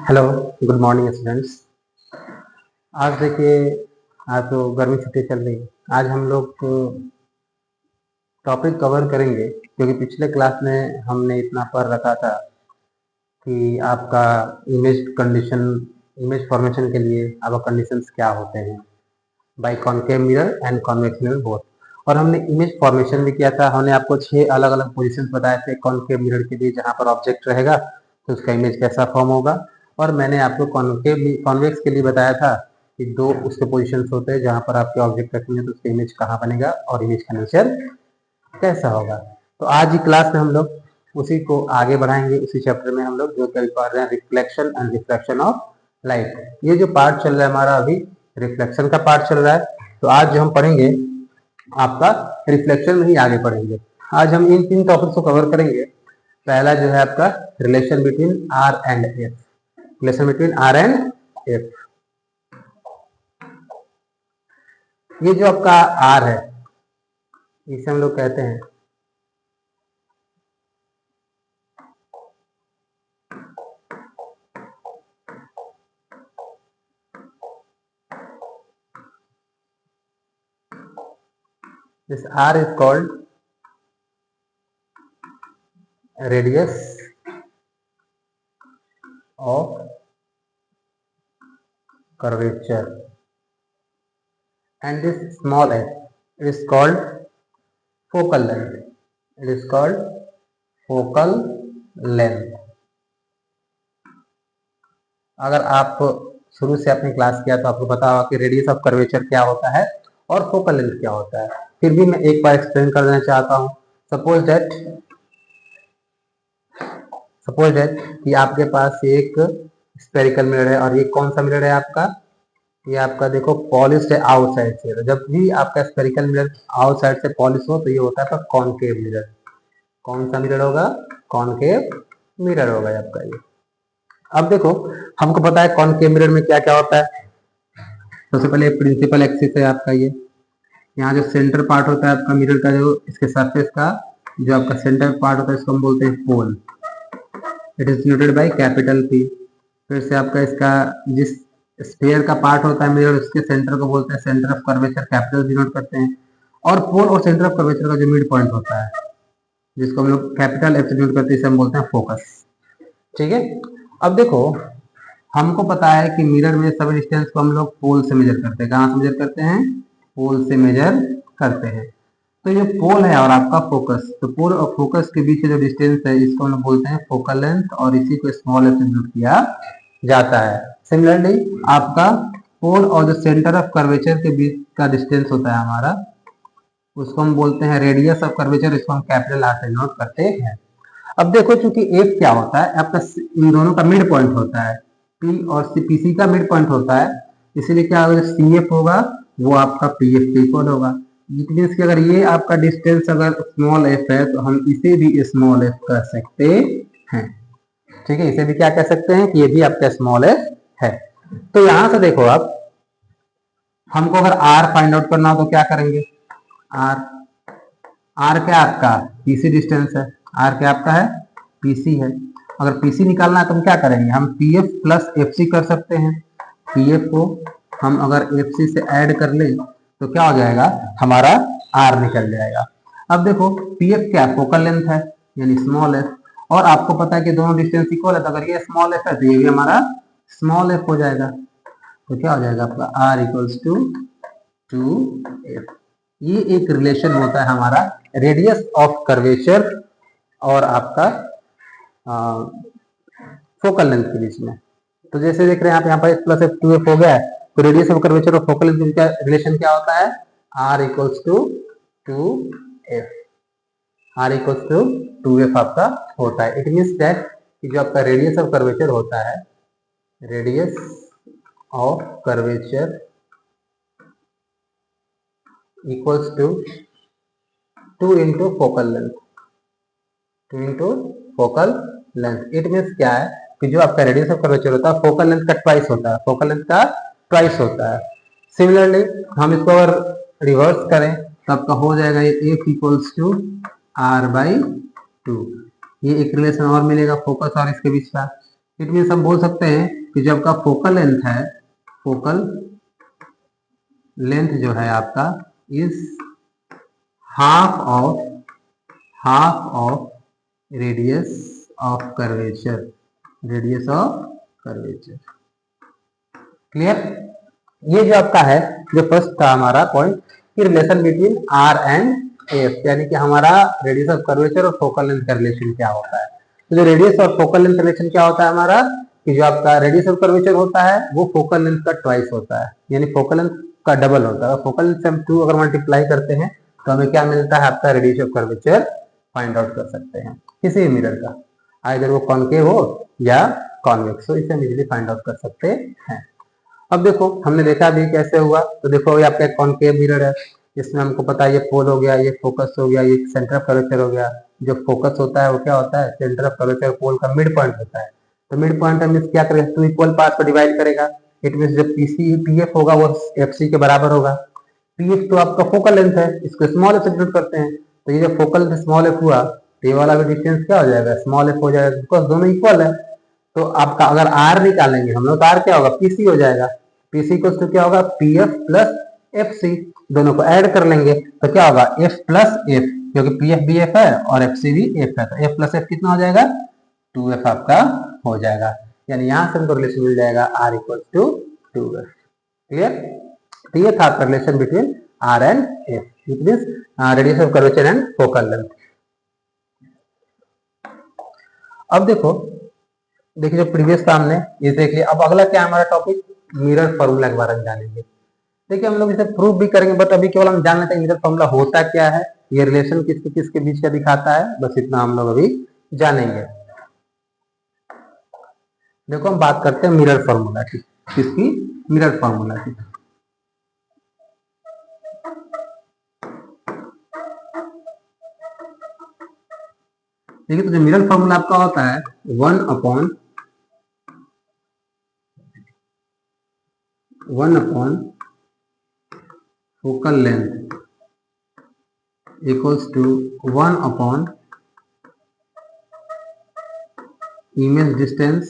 Hello, good morning students. आज देखिए, आज तो गर्मी छुट्टी चल रही है। आज हम लोग टॉपिक कवर करेंगे क्योंकि पिछले क्लास में हमने इतना पढ़ रखा था कि आपका इमेज फॉर्मेशन के लिए आपका कंडीशंस क्या होते हैं by concave mirror and convex mirror both. और हमने इमेज फॉर्मेशन भी किया था। हमने आपको 6 अलग अलग पोजीशंस बताए थे कॉनकेव मिरर के लिए, जहाँ पर ऑब्जेक्ट रहेगा तो उसका इमेज कैसा फॉर्म होगा। और मैंने आपको कॉन्वेक्स के लिए बताया था कि 2 उसके पोजीशंस होते हैं जहाँ पर आपके ऑब्जेक्ट रखेंगे तो उसका इमेज कहाँ बनेगा और इमेज का नेचर कैसा होगा। तो आज की क्लास में हम लोग उसी को आगे बढ़ाएंगे। उसी चैप्टर में हम लोग जो कल पढ़ रहे हैं reflection and refraction of light. ये जो पार्ट चल रहा है हमारा अभी रिफ्लेक्शन का पार्ट चल रहा है। तो आज जो हम पढ़ेंगे आपका रिफ्लेक्शन में ही आगे पढ़ेंगे। आज हम इन 3 टॉपिक्स को कवर करेंगे। पहला जो है आपका relation between R and F, relation between R and F. ये जो आपका आर है इसे हम लोग कहते हैं this R is called radius of curvature and this small f is called focal length. It is called focal length. अगर आप शुरू से आपने क्लास किया तो आपको पता होगा कि रेडियस ऑफ कर्वेचर क्या होता है और फोकल लेंथ क्या होता है। फिर भी मैं एक बार एक्सप्लेन कर देना चाहता हूँ। सपोज दैट कि आपके पास एक स्फेरिकल मिरर है और ये कौन सा मिरर है आपका, ये आपका देखो पॉलिश्ड है आउटसाइड से। तो जब भी आपका स्फेरिकल मिरर आउटसाइड से पॉलिश हो तो ये होता है आपका कॉनकेव मिरर। कौन सा मिरर होगा? कॉनकेव मिरर होगा आपका ये। अब देखो, हमको पता है कॉनकेव मिरर में क्या क्या होता है। सबसे पहले प्रिंसिपल एक्सिस है आपका ये। यहाँ जो सेंटर पार्ट होता है आपका मिरर का, जो इसके सरफेस का जो आपका सेंटर पार्ट होता है इसको हम बोलते हैं pole. It is denoted by capital P. फिर से आपका इसका जिस स्फीयर का पार्ट होता है मिरर, उसके सेंटर को बोलते हैं centre of curvature, capital denote करते हैं। और पोल और सेंटर ऑफ कर्वेचर का जो मिड पॉइंट होता है जिसको हम लोग कैपिटल एफ से डिनोट करते हैं, इसे हम बोलते हैं फोकस। ठीक है। अब देखो, हमको पता है कि मिरर में सब डिस्टेंस को हम लोग पोल से मेजर करते हैं। कहाँ से मेजर करते हैं? पोल से मेजर करते हैं। तो ये पोल है और आपका फोकस, तो पोल और फोकस के बीच जो डिस्टेंस है इसको हम बोलते हैं फोकल लेंथ और इसी को स्मॉल एफ से डिनोट किया जाता है। सिमिलरली आपका पोल और जो सेंटर ऑफ कर्वेचर के बीच का डिस्टेंस होता है हमारा, उसको हम बोलते हैं रेडियस ऑफ कर्वेचर। इसको हम कैपिटल आर से डिनोट करते हैं। अब देखो, चूंकि एफ क्या होता है आपका, इन दोनों का मिड पॉइंट होता है, पी और पीसी का मिड पॉइंट होता है, इसीलिए क्या होगा, सी एफ होगा वो आपका पी एफ के इक्वल होगा। इट मीन्स कि अगर ये आपका डिस्टेंस अगर स्मॉल एफ है तो हम इसे भी स्मॉल एफ कर सकते हैं। ठीक है, इसे भी क्या कह सकते हैं कि ये भी आपका स्मॉल एफ है। तो यहां से देखो, आप हमको अगर आर फाइंड आउट करना हो तो क्या करेंगे? आर क्या आपका पीसी डिस्टेंस है, आर क्या आपका है? पीसी है। अगर पीसी निकालना है तो हम क्या करेंगे? हम पीएफ प्लस एफसी कर सकते हैं। पीएफ को हम अगर एफसी से ऐड कर ले तो क्या हो जाएगा? हमारा आर निकल जाएगा। अब देखो, पीएफ क्या फोकल लेंथ है यानी स्मॉल एफ, और आपको पता है कि दोनों डिस्टेंस इक्वल है, तो अगर ये स्मॉल एफ है तो ये भी हमारा स्मॉल एफ हो जाएगा। तो क्या हो जाएगा आपका? R equals to 2f। ये एक रिलेशन होता है हमारा रेडियस ऑफ कर्वेचर और आपका फोकल लेंथ के बीच में। तो जैसे देख रहे हैं आप यहाँ पर प्लस एफ 2f हो गया है, तो रेडियस ऑफ कर्वेचर और फोकल लेंथ का रिलेशन क्या होता है? r equals to 2f। r equals to 2f आपका होता है। इट मीन्स दैट कि जो आपका रेडियस ऑफ कर्वेचर होता है, radius of curvature equals to 2 into focal length, 2 into focal length. It means क्या है कि जो आपका रेडियस ऑफ कर्वेचर होता है फोकल लेंथ का ट्वाइस होता है, फोकल लेंथ का ट्वाइस होता है। सिमिलरली हम इसको अगर रिवर्स करें तो आपका हो जाएगा ये F equals to R by 2। ये एक रिलेशन और मिलेगा फोकस और इसके बीच का। इट मीन्स हम बोल सकते हैं कि जो आपका फोकल लेंथ है, फोकल लेंथ जो है आपका is half of radius of curvature, radius of curvature. Clear? ये जो आपका है, जो फर्स्ट था हमारा पॉइंट कि relation between R and F, यानी कि हमारा रेडियस ऑफ कर्वेचर और फोकल लेंथ का रिलेशन क्या होता है। तो जो रेडियस और फोकल लेंथ रिलेशन क्या होता है हमारा, कि जो आपका रेडियस ऑफ कर्वेचर होता है वो फोकल लेंथ का ट्वाइस होता है, यानी फोकल लेंथ का डबल होता है। फोकल लेंथ से हम 2 अगर मल्टीप्लाई करते हैं तो हमें क्या मिलता है, आपका radius of curvature find out कर सकते हैं किसी भी मिरर का, आइदर वो कॉनकेव हो या कॉन्वेक्स हो, इसे हम इजीली फाइंड आउट कर सकते हैं। अब देखो हमने देखा अभी कैसे हुआ, तो देखो ये आपका एक कॉनकेव मिरर है, इसमें हमको पता है ये पोल हो गया, ये फोकस हो गया, ये सेंटर ऑफ कर्वेचर हो गया। जो फोकस होता है वो क्या होता है, सेंटर ऑफ कर्वेचर पोल का मिड पॉइंट होता है। तो मिड पॉइंट हम क्या करेगा, 2 इक्वल पार्ट को डिवाइड करेगा। इट मीन जब पीएफ होगा वो एफसी के बराबर होगा। पीएफ तो आपका फोकल लेंथ है, इसको स्मॉल एफ से डिनोट करते हैं, तो ये जब फोकल लेंथ स्मॉल एफ हुआ तो ये वाला भी डिस्टेंस क्या हो जाएगा, स्मॉल एफ हो जाएगा, बिकॉज दोनों इक्वल है। तो आपका अगर आर निकालेंगे हम लोग तो आर क्या होगा, पीसी हो जाएगा। पीसी को तो क्या होगा, पीएफ प्लस एफ सी, दोनों को ऐड कर लेंगे तो क्या होगा, एफ प्लस एफ, क्योंकि पीएफ भी एफ है और एफ सी भी एफ है, तो एफ प्लस एफ कितना हो जाएगा, 2f आपका हो जाएगा। यानी यहां से हमको रिलेशन मिल जाएगा are equal to 2f। Clear? तो ये था relation between R and F, it means radius of curvature and focal length. अब देखिए जो प्रीवियस था हमने ये देख लिया। अब अगला क्या है हमारा टॉपिक, मिरर फॉर्मूला के बारे में जानेंगे। देखिए हम लोग इसे प्रूव भी करेंगे, बट अभी केवल हम जान लेते हैं मिरर फॉर्मूला होता क्या है, ये रिलेशन किसके किसके बीच का दिखाता है, बस इतना हम लोग अभी जानेंगे। देखो हम बात करते हैं मिरर फॉर्मूला की, किसकी, मिरर फॉर्मूला की। देखिए तो जो मिरर फॉर्मूला आपका होता है 1 upon focal length equals to 1 upon image distance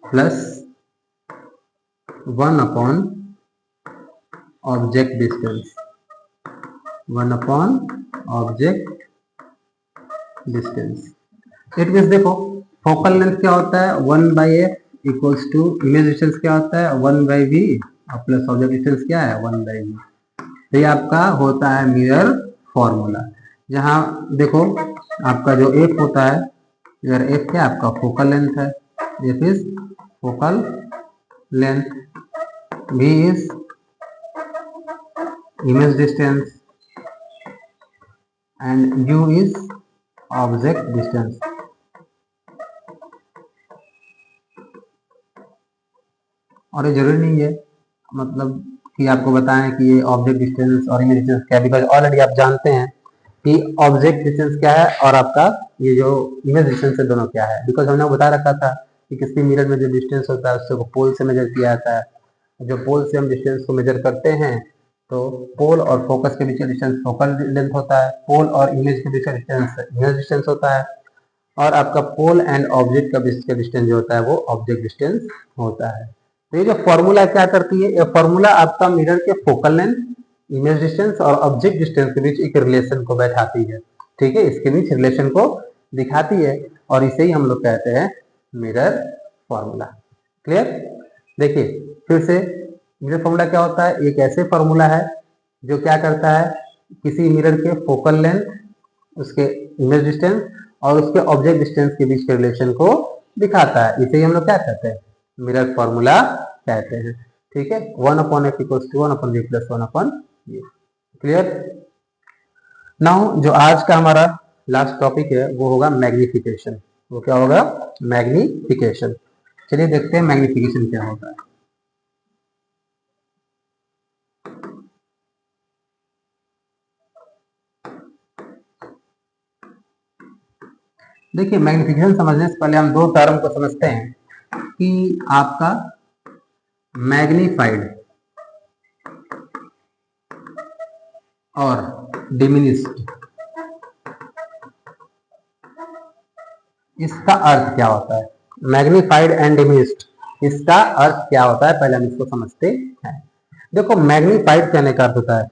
plus 1 upon object distance, 1 upon object distance. It means देखो फोकल लेंथ क्या होता है 1/f equals to image distance क्या होता है 1/v और प्लस ऑब्जेक्ट डिस्टेंस क्या है 1/v। तो ये आपका होता है मिरर फॉर्मूला, जहां देखो आपका जो f होता है, अगर f क्या आपका फोकल लेंथ है, f is focal length, v is image distance and u is object distance. और ये जरूरी नहीं है मतलब कि आपको बताएं कि ये ऑब्जेक्ट डिस्टेंस और इमेज डिस्टेंस क्या है, बिकॉज ऑलरेडी आप जानते हैं कि ऑब्जेक्ट डिस्टेंस क्या है और आपका ये जो इमेज डिस्टेंस है दोनों क्या है, बिकॉज हमने बता रखा था कि किसी मिरर में जो डिस्टेंस होता है उसको पोल से मेजर किया जाता है। जो पोल से हम डिस्टेंस को मेजर करते हैं तो पोल और फोकस के बीच का डिस्टेंस फोकल लेंथ होता है, पोल और इमेज के बीच का डिस्टेंस इमेज डिस्टेंस होता है, और आपका पोल एंड ऑब्जेक्ट का बीच का डिस्टेंस जो होता है वो ऑब्जेक्ट डिस्टेंस होता है। तो ये जो फॉर्मूला क्या करती है, ये फॉर्मूला आपका मिरर के फोकल लेंथ, इमेज डिस्टेंस और ऑब्जेक्ट डिस्टेंस के बीच एक रिलेशन को बैठाती है। ठीक है, इसके बीच रिलेशन को दिखाती है और इसे ही हम लोग कहते हैं मिरर फॉर्मूला। क्लियर? देखिए फिर से मिरर फॉर्मूला क्या होता है, एक ऐसे फॉर्मूला है जो क्या करता है, किसी मिरर के फोकल लेंथ, उसके इमेज डिस्टेंस और उसके ऑब्जेक्ट डिस्टेंस के बीच के रिलेशन को दिखाता है। इसे ही हम लोग क्या कहते हैं, मिरर फॉर्मूला कहते हैं। ठीक है, 1/f equals to 1/v plus 1/v। Clear? Now जो आज का हमारा लास्ट टॉपिक है वो होगा मैग्निफिकेशन। वो क्या होगा, मैग्निफिकेशन। चलिए देखते हैं मैग्निफिकेशन क्या होता है। देखिए मैग्निफिकेशन समझने से पहले हम दो टर्म को समझते हैं कि आपका मैग्नीफाइड और डिमिनिश्ड, इसका अर्थ क्या होता है। मैग्नीफाइड एंड डिमिनिश्ड, इसका अर्थ क्या होता है पहले हम इसको समझते हैं। देखो मैग्नीफाइड कहने का अर्थ होता है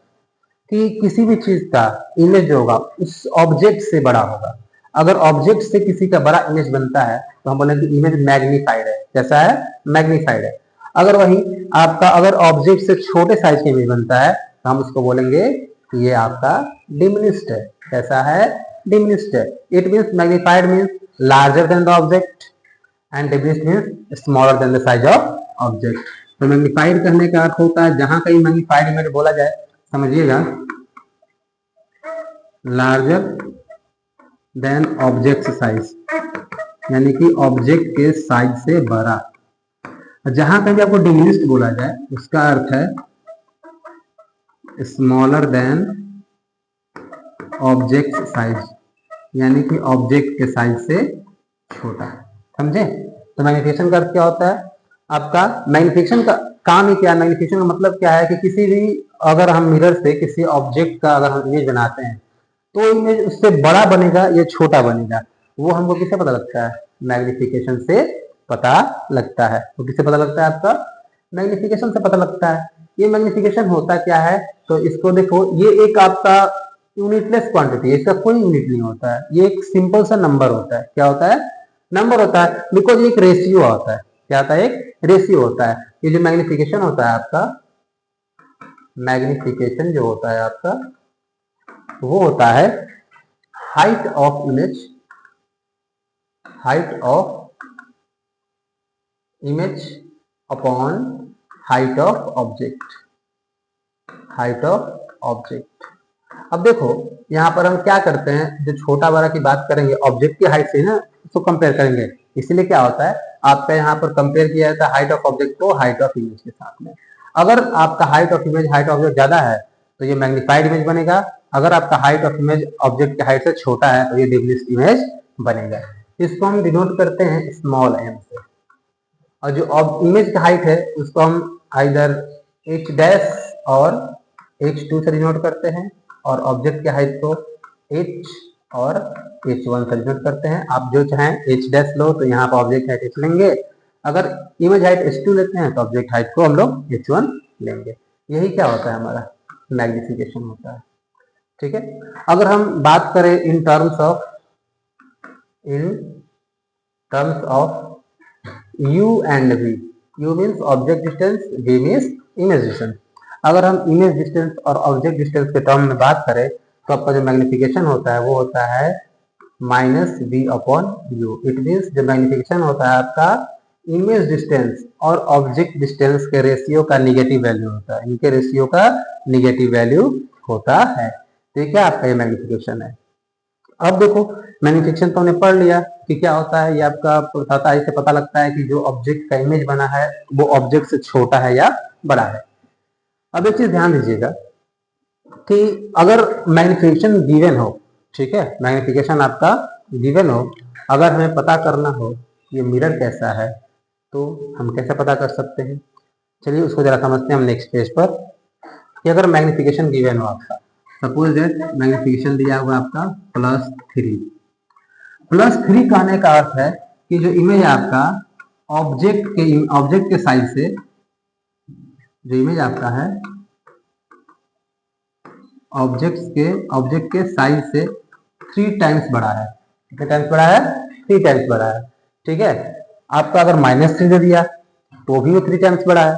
कि किसी भी चीज का इमेज जो होगा उस ऑब्जेक्ट से बड़ा होगा। अगर ऑब्जेक्ट से किसी का बड़ा इमेज बनता है तो हम बोलेंगे इमेज मैग्नीफाइड है। कैसा है? मैग्नीफाइड है। अगर वही आपका अगर ऑब्जेक्ट से छोटे साइज का इमेज बनता है तो हम उसको बोलेंगे ये आपका डिमिनिश्ड है। कैसा है? डिमिनिश्ड है। It means magnified means larger than the object and diminished means smaller than the size of object. तो मैग्नीफाइड कहने का अर्थ होता है जहां कहीं मैग्नीफाइड इमेज बोला जाए, समझिएगा, लार्जर देन ऑब्जेक्ट साइज, यानी कि ऑब्जेक्ट के साइज से बड़ा। जहां कहीं आपको डिमिनिश्ड बोला जाए उसका अर्थ है स्मॉलर देन ऑब्जेक्ट साइज, यानी कि ऑब्जेक्ट के साइज से छोटा। समझे? तो मैग्निफिकेशन का अर्थ क्या होता है आपका? मैग्निफिकेशन का काम ही क्या है? मैग्निफिकेशन का मतलब क्या है कि किसी भी अगर हम मिरर से किसी ऑब्जेक्ट का अगर हम इमेज बनाते हैं तो इमेज उससे बड़ा बनेगा या छोटा बनेगा, वो हमको किससे पता लगता है? मैग्निफिकेशन से पता लगता है। तो किससे पता लगता है? आपका मैग्निफिकेशन से पता लगता है। ये मैग्निफिकेशन होता क्या है? तो इसको देखो, ये एक आपका यूनिटलेस क्वांटिटी है, इसका कोई यूनिट नहीं होता है। ये एक सिंपल सा नंबर होता है। क्या होता है? नंबर होता है, बिकॉज एक रेशियो होता है। क्या होता है? एक रेशियो होता है। ये जो मैग्निफिकेशन होता है आपका, मैग्निफिकेशन जो होता है आपका वो होता है height of image, height of image upon height of object, height of object. अब देखो यहाँ पर हम क्या करते हैं, जो छोटा बड़ा की बात करेंगे ऑब्जेक्ट की हाइट से ना उसको कंपेयर करेंगे। इसलिए क्या होता है आपका यहाँ पर कंपेयर किया जाता है हाइट ऑफ ऑब्जेक्ट को हाइट ऑफ इमेज के साथ में। अगर आपका height of image height of object ज्यादा है तो ये मैग्नीफाइड इमेज बनेगा। अगर आपका हाइट ऑफ इमेज ऑब्जेक्ट के हाइट से छोटा है तो ये डिमिनिश्ड इमेज बनेगा। इसको हम डिनोट करते हैं स्मॉल एम से। और जो इमेज की हाइट है उसको हम आइदर एच डैश और h2 से डिनोट करते हैं, और ऑब्जेक्ट की हाइट को h और h1 से डिनोट करते हैं। आप जो चाहें h डैश लो तो यहाँ पर ऑब्जेक्ट हाइट h लेंगे, अगर इमेज हाइट h2 लेते हैं तो ऑब्जेक्ट हाइट को हम लोग h1 लेंगे। यही क्या होता है हमारा मैग्निफिकेशन होता है। ठीक है? अगर हम बात करें in terms of u and v, u means object distance, v means image distance. अगर हम इमेज डिस्टेंस और ऑब्जेक्ट डिस्टेंस के टर्म में बात करें तो आपका जो मैग्निफिकेशन होता है वो होता है minus v upon u। It means जो मैग्निफिकेशन होता है आपका इमेज डिस्टेंस और ऑब्जेक्ट डिस्टेंस के रेशियो का निगेटिव वैल्यू होता है, इनके रेशियो का निगेटिव वैल्यू होता है। तो ये क्या आपका ये मैग्निफिकेशन है। अब देखो मैग्निफिकेशन तो हमने पढ़ लिया कि क्या होता है। ये आपका बताता है, इससे पता लगता है कि जो ऑब्जेक्ट का इमेज बना है वो ऑब्जेक्ट से छोटा है या बड़ा है। अब एक चीज ध्यान दीजिएगा कि अगर मैग्निफिकेशन गिवन हो, ठीक है, मैग्निफिकेशन आपका गिवन हो, अगर हमें पता करना हो ये मिरर कैसा है तो हम कैसे पता कर सकते हैं? चलिए उसको जरा समझते हैं हम नेक्स्ट पेज पर। कि अगर मैग्निफिकेशन गिवन हो आपका, सपोज दैट मैग्निफिकेशन दिया हुआ आपका +3। +3 कहने का अर्थ है कि जो इमेज आपका ऑब्जेक्ट के साइज से, जो इमेज आपका है ऑब्जेक्ट के साइज से 3 टाइम्स बड़ा है। कितने टाइम्स बड़ा है? 3 टाइम्स बड़ा है। ठीक है? आपका अगर -3 दे दिया तो भी वो 3 टाइम्स बड़ा है।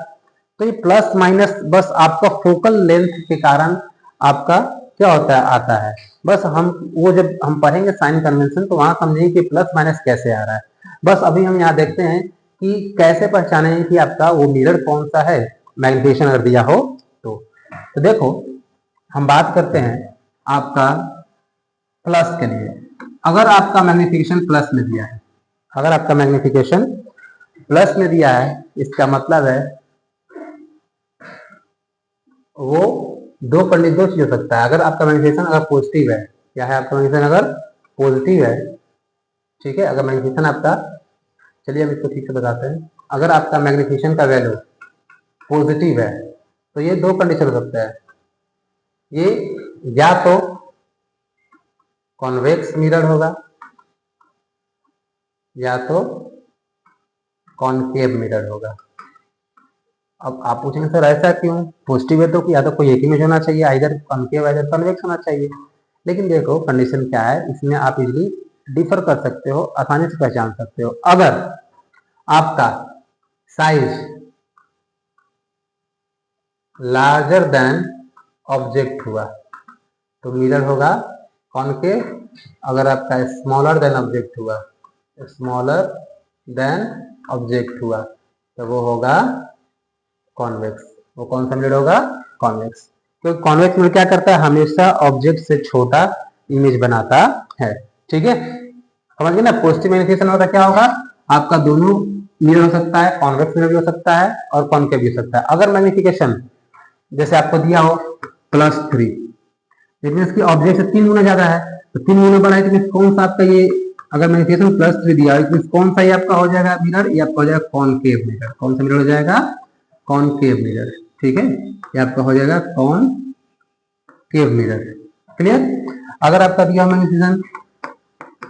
तो ये प्लस माइनस बस आपका फोकल लेंथ के कारण आपका क्या होता है आता है। बस हम वो जब हम पढ़ेंगे साइन कन्वेंशन तो वहां समझेंगे कि प्लस माइनस कैसे आ रहा है। बस अभी हम यहाँ देखते हैं कि कैसे पहचानेंगे कि आपका वो मिरर कौन सा है मैग्निफिकेशन अगर दिया हो तो देखो हम बात करते हैं आपका प्लस के लिए। अगर आपका मैग्निफिकेशन प्लस में दिया है, अगर आपका मैग्निफिकेशन प्लस में दिया है इसका मतलब है वो दो चीज हो सकता है। अगर आपका मैग्निफिकेशन अगर पॉजिटिव है, क्या है आपका मैग्निफिकेशन अगर पॉजिटिव है, ठीक है, अगर मैग्निफिकेशन आपका, चलिए हम इसको ठीक से बताते हैं। अगर आपका मैग्निफिकेशन का वैल्यू पॉजिटिव है तो ये 2 कंडीशन हो सकता है। ये या तो कॉन्वेक्स मिरर होगा या तो कॉनकेव मिरर होगा। अब आप पूछेंगे सर ऐसा क्यों, पॉजिटिव है तो या तो कोई एक इमेज होना चाहिए, आइदर कॉनकेव आइदर कॉन्वेक्स होना चाहिए। लेकिन देखो कंडीशन क्या है, इसमें आप इजिली डिफर कर सकते हो, आसानी से पहचान सकते हो। अगर आपका साइज लार्जर देन ऑब्जेक्ट हुआ तो मिरर होगा कॉनकेव, अगर आपका स्मॉलर देन ऑब्जेक्ट हुआ, स्मॉलर देन ऑब्जेक्ट हुआ तो वो होगा कॉन्वेक्स। वो कौन सा मिरर होगा, कॉन्वेक्स। क्योंकि कॉन्वेक्स मिरर क्या करता है, हमेशा ऑब्जेक्ट से छोटा इमेज बनाता है। ठीक है, समझ गए ना। पॉजिटिव मैग्निफिकेशन होता क्या होगा, आपका दोनों मिरर हो सकता है, कॉन्वेक्स मिरर भी हो सकता है और कॉनकेव भी हो सकता है। अगर मैग्निफिकेशन जैसे आपको दिया हो +3, इट मीन की ऑब्जेक्ट से 3 गुना ज्यादा है, तो 3 गुना बड़ा है, तो कौन सा आपका ये, अगर मैग्निफिकेशन +3 दिया है, कौन सा ये आपका हो जाएगा मिरर, ये आपका हो जाएगा कॉनकेव मिरर। कौन सा मिरर हो जाएगा, कॉनकेव मिरर। ठीक है, ये आपका हो जाएगा कॉनकेव मिरर। क्लियर। अगर आपका दिया मैग्निफिकेशन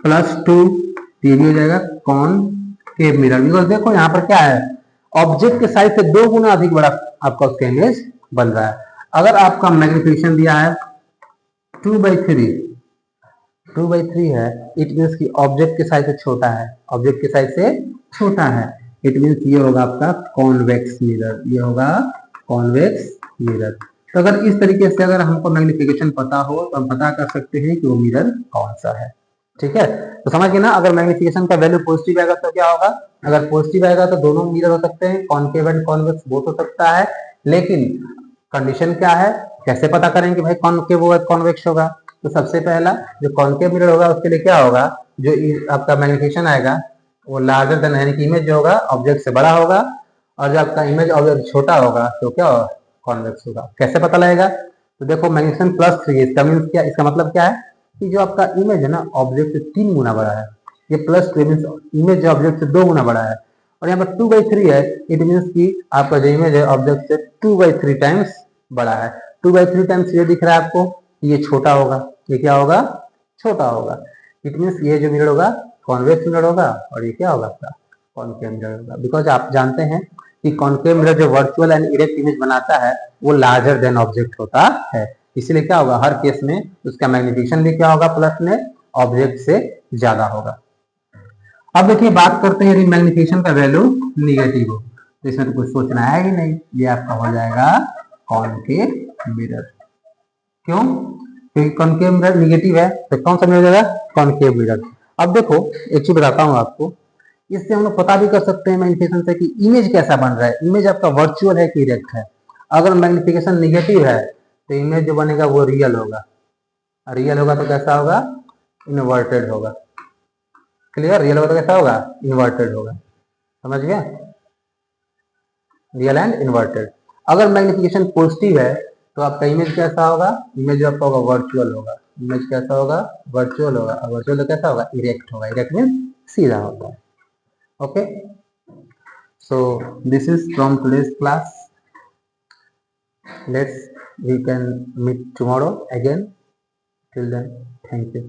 +2, ये भी हो जाएगा कॉनकेव मिरर। बिकॉज देखो यहाँ पर क्या है, ऑब्जेक्ट के साइज से 2 गुना अधिक बड़ा आपका उसका इमेज बन रहा है। अगर आपका मैग्निफिकेशन दिया है 2/3, 2/3 है, इट मीन्स की ऑब्जेक्ट के साइज से छोटा है, ऑब्जेक्ट के साइज से छोटा है, इट मीन्स ये होगा आपका कॉन्वेक्स मिरर, ये होगा कॉन्वेक्स मिरर। तो अगर इस तरीके से अगर हमको मैग्निफिकेशन पता हो तो हम पता कर सकते हैं कि वो मिरर कौन सा है। ठीक है, तो समझ गए ना। अगर मैग्निफिकेशन का वैल्यू पॉजिटिव आएगा तो क्या होगा, अगर पॉजिटिव आएगा तो दोनों मिरर हो सकते हैं, कॉनकेव एंड कॉन्वेक्स बोथ हो सकता है। लेकिन कंडीशन क्या है, कैसे पता करेंगे भाई कॉनकेव होगा कॉन्वेक्स होगा। तो सबसे पहला जो कॉनकेव मिरर होगा उसके लिए क्या होगा, जो आपका मैग्निफिकेशन आएगा वो लार्जर देन, यानी कि इमेज जो होगा ऑब्जेक्ट से बड़ा होगा, और जो आपका इमेज ऑब्जेक्ट छोटा होगा तो क्या होगा, कॉन्वेक्स होगा। कैसे पता लगेगा, तो देखो मैग्निफिकेशन +3, इसका मीन्स क्या, इसका मतलब क्या है कि जो आपका इमेज है ना ऑब्जेक्ट से 3 गुना बड़ा है, ये +2 मीन्स इमेज जो ऑब्जेक्ट से 2 गुना बड़ा है, और यहाँ पर 2/3 है, इट मीन्स कि आपका जो इमेज है ऑब्जेक्ट से 2/3 टाइम्स बड़ा है। 2/3 टाइम्स ये दिख रहा है आपको, ये छोटा होगा, ये क्या होगा, छोटा होगा। इट मीन्स ये जो मिरर होगा कॉन्वेक्स मिरर होगा, और ये क्या होगा आपका कॉनकेव मिरर होगा। बिकॉज आप जानते हैं कि कॉनकेव मिरर जो वर्चुअल एंड इरेक्ट इमेज बनाता है वो लार्जर देन ऑब्जेक्ट होता है, इसीलिए क्या होगा हर केस में उसका मैग्निफिकेशन भी क्या होगा प्लस में ऑब्जेक्ट से ज्यादा होगा। अब देखिए बात करते हैं यदि मैग्निफिकेशन का वैल्यू निगेटिव हो तो इसमें तो कुछ सोचना है ही नहीं, ये आपका हो जाएगा कॉनकेव मिरर। क्यों, क्योंकि कॉनकेव मिरर निगेटिव है तो कौन सा मिरर हो जाएगा, कॉनकेव मिरर। अब देखो एक चीज बताता हूँ आपको, इससे हम लोग पता भी कर सकते हैं मैग्निफिकेशन से कि इमेज कैसा बन रहा है, इमेज आपका वर्चुअल है कि इरेक्ट है। अगर मैग्निफिकेशन निगेटिव है तो इमेज जो बनेगा वो रियल होगा, रियल होगा तो कैसा होगा, इन्वर्टेड होगा। क्लियर, रियल होगा तो कैसा होगा, इन्वर्टेड होगा। समझ गया, रियल एंड इन्वर्टेड। अगर मैग्निफिकेशन पॉजिटिव है तो आपका इमेज कैसा होगा, इमेज आपका होगा वर्चुअल होगा, इमेज कैसा होगा, वर्चुअल होगा, और वर्चुअल तो कैसा होगा, इरेक्ट होगा, इरेक्ट मीन्स सीधा होता है। Okay, so this is from today's class. We can meet tomorrow again. Till then, thank you.